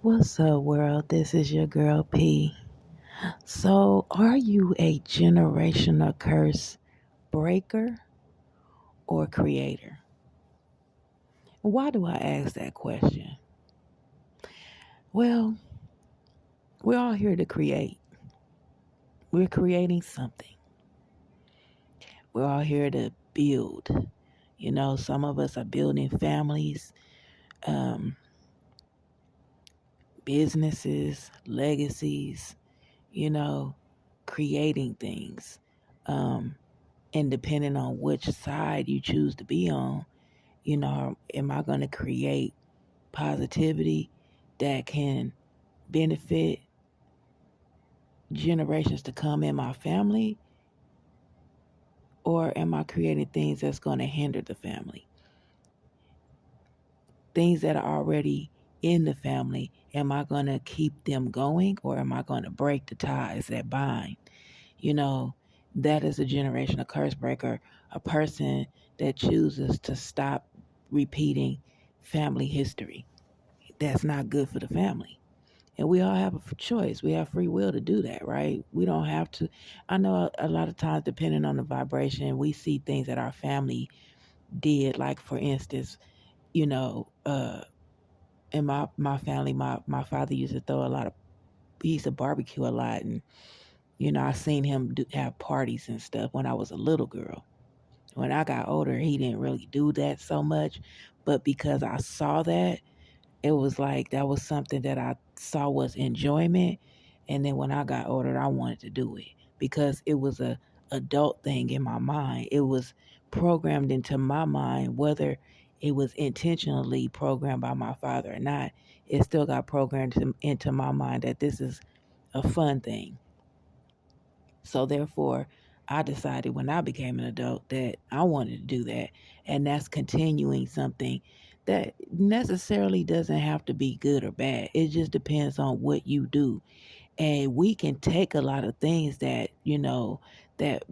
What's up, world? This is your girl P. So, are you a generational curse breaker or creator? Why do I ask that question? Well, we're all here to create. We're creating something. We're all here to build. Some of us are building families, um, businesses, legacies, you know, creating things. Um, and depending on which side you choose to be on, am I going to create positivity that can benefit generations to come in my family? Or am I creating things that's going to hinder the family? Things that are already in the family, am I going to keep them going or am I going to break the ties that bind? You know, that is a generational curse breaker, a person that chooses to stop repeating family history. That's not good for the family. And we all have a choice. We have free will to do that, right? We don't have to. I know a lot of times, depending on the vibration, we see things that our family did. Like, for instance, in my family, my father used to throw a lot of, he used to barbecue a lot. And, I seen him have parties and stuff when I was a little girl. When I got older, he didn't really do that so much. But because I saw that, it was like that was something that I saw was enjoyment. And then when I got older, I wanted to do it because it was a adult thing in my mind. It was programmed into my mind, whether it was intentionally programmed by my father or not. It still got programmed into my mind that this is a fun thing. So therefore, I decided when I became an adult that I wanted to do that. And that's continuing something that necessarily doesn't have to be good or bad. It just depends on what you do. And we can take a lot of things that, that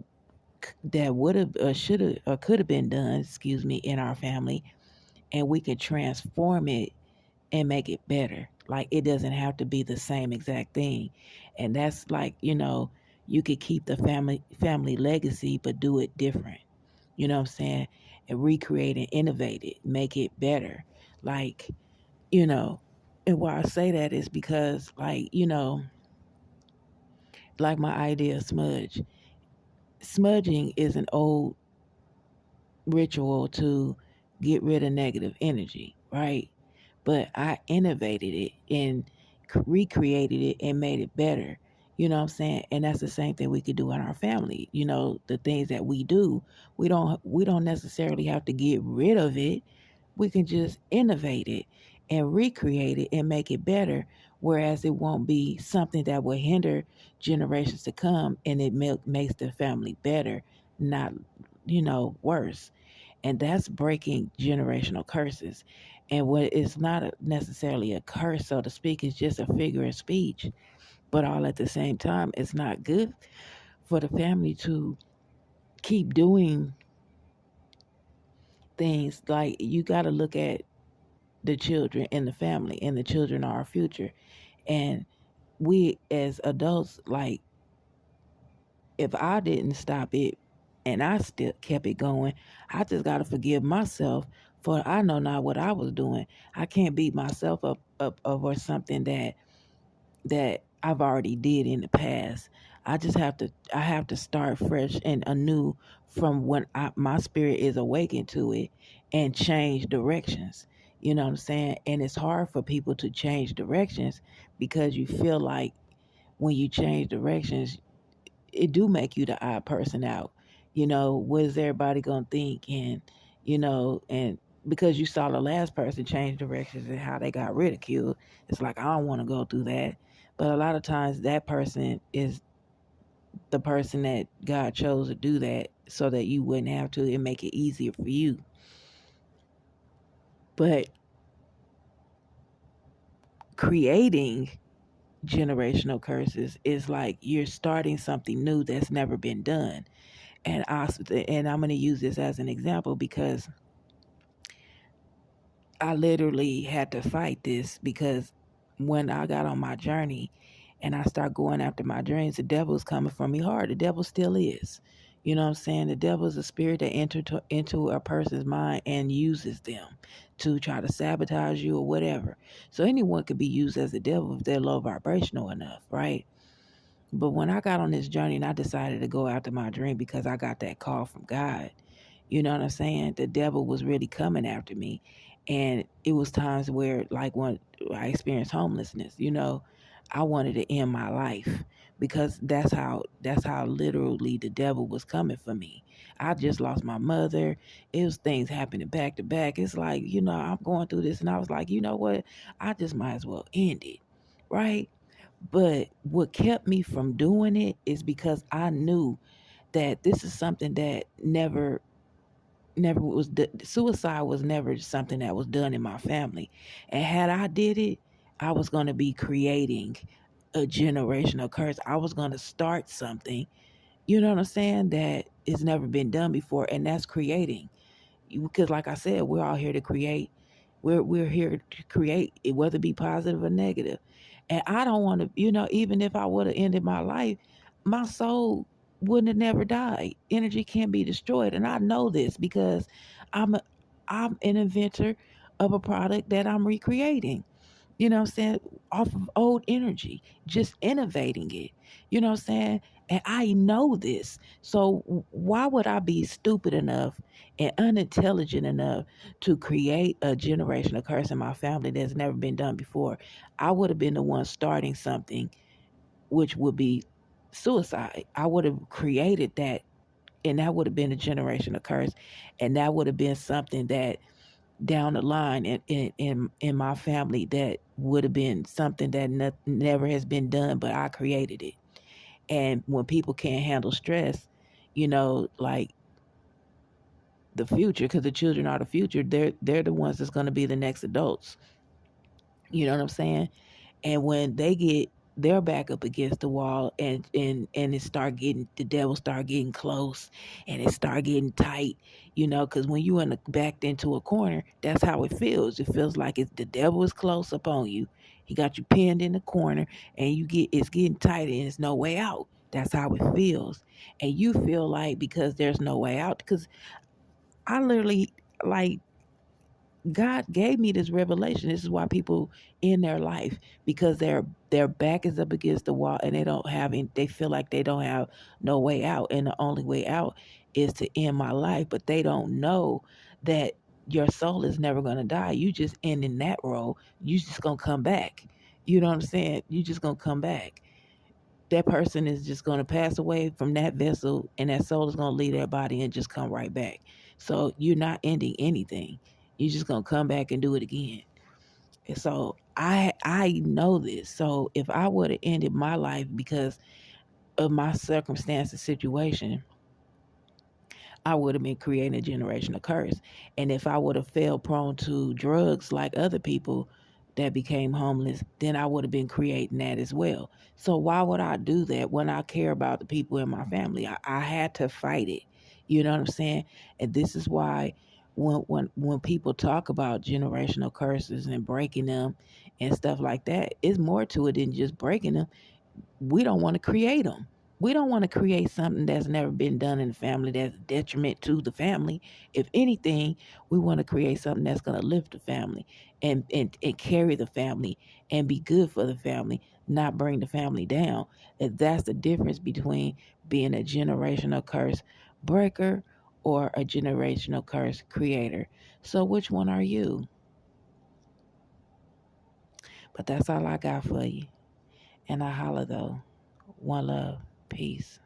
that would have or should have or could have been done, excuse me, in our family, and we could transform it and make it better. Like it doesn't have to be the same exact thing. And that's like, you could keep the family legacy but do it different. You know what I'm saying? And recreate and innovate it, make it better. Like, you know, and why I say that is because like my idea of smudge. Smudging is an old ritual to get rid of negative energy, right? But I innovated it and recreated it and made it better. You know what I'm saying? And that's the same thing we could do in our family. The things that we do, we don't necessarily have to get rid of it. We can just innovate it and recreate it and make it better. Whereas it won't be something that will hinder generations to come, and it makes the family better, not worse. And that's breaking generational curses. And what is not necessarily a curse, so to speak, is just a figure of speech. But all at the same time, it's not good for the family to keep doing things. Like you got to look at the children in the family, and the children are our future. And we as adults, like, if I didn't stop it and I still kept it going, I just got to forgive myself for I know not what I was doing. I can't beat myself up over something that I've already did in the past. I have to start fresh and anew from when my spirit is awakened to it and change directions. You know what I'm saying? And it's hard for people to change directions because you feel like when you change directions, it do make you the odd person out. What is everybody gonna think? And because you saw the last person change directions and how they got ridiculed, it's like I don't want to go through that. But a lot of times that person is the person that God chose to do that so that you wouldn't have to and make it easier for you. But creating generational curses is like you're starting something new that's never been done. And I'm going to use this as an example because I literally had to fight this because when I got on my journey and I start going after my dreams, the devil is coming for me hard. The devil still is. You know what I'm saying? The devil is a spirit that enters into a person's mind and uses them to try to sabotage you or whatever. So anyone could be used as a devil if they're low vibrational enough, right? But when I got on this journey and I decided to go after my dream because I got that call from God, you know what I'm saying? The devil was really coming after me. And it was times where, like, when I experienced homelessness, I wanted to end my life because that's how literally the devil was coming for me. I just lost my mother. It was things happening back to back. It's like, I'm going through this and I was like, you know what? I just might as well end it. Right? But what kept me from doing it is because I knew that this is something that never was suicide was never something that was done in my family. And had I did it, I was going to be creating a generational curse. I was going to start something, you know what I'm saying, that has never been done before, and that's creating. Because like I said, we're all here to create. We're here to create, whether it be positive or negative. And I don't want to, even if I would have ended my life, my soul wouldn't have never died. Energy can't be destroyed, and I know this because I'm a, I'm an inventor of a product that I'm recreating. You know what I'm saying? Off of old energy, just innovating it. You know what I'm saying? And I know this. So why would I be stupid enough and unintelligent enough to create a generational curse in my family that's never been done before? I would have been the one starting something which would be suicide. I would have created that, and that would have been a generational curse, and that would have been something that down the line in my family that would have been something that never has been done, but I created it. And when people can't handle stress, like the future, because the children are the future, they're the ones that's going to be the next adults. You know what I'm saying? And when they get their back up against the wall and the devil start getting close and it start getting tight, because when you backed into a corner, that's how it feels. It feels like the devil is close upon you. He got you pinned in the corner and it's getting tight and there's no way out. That's how it feels. And you feel like, because there's no way out, because I literally, like, God gave me this revelation. This is why people in their life, because their back is up against the wall and they feel like they don't have no way out, and the only way out is to end my life. But they don't know that your soul is never gonna die. You just end in that role. You just gonna come back. You know what I'm saying? You just gonna come back. That person is just gonna pass away from that vessel, and that soul is gonna leave their body and just come right back. So you're not ending anything. You're just gonna come back and do it again. And so I know this. So if I would have ended my life because of my circumstance and situation, I would have been creating a generational curse. And if I would have fell prone to drugs like other people that became homeless, then I would have been creating that as well. So why would I do that when I care about the people in my family? I had to fight it. You know what I'm saying? And this is why when people talk about generational curses and breaking them and stuff like that, it's more to it than just breaking them. We don't want to create them. We don't want to create something that's never been done in the family that's detriment to the family. If anything, we want to create something that's going to lift the family and carry the family and be good for the family, not bring the family down. And that's the difference between being a generational curse breaker or a generational curse creator. So which one are you? But that's all I got for you. And I holla though. One love. Peace.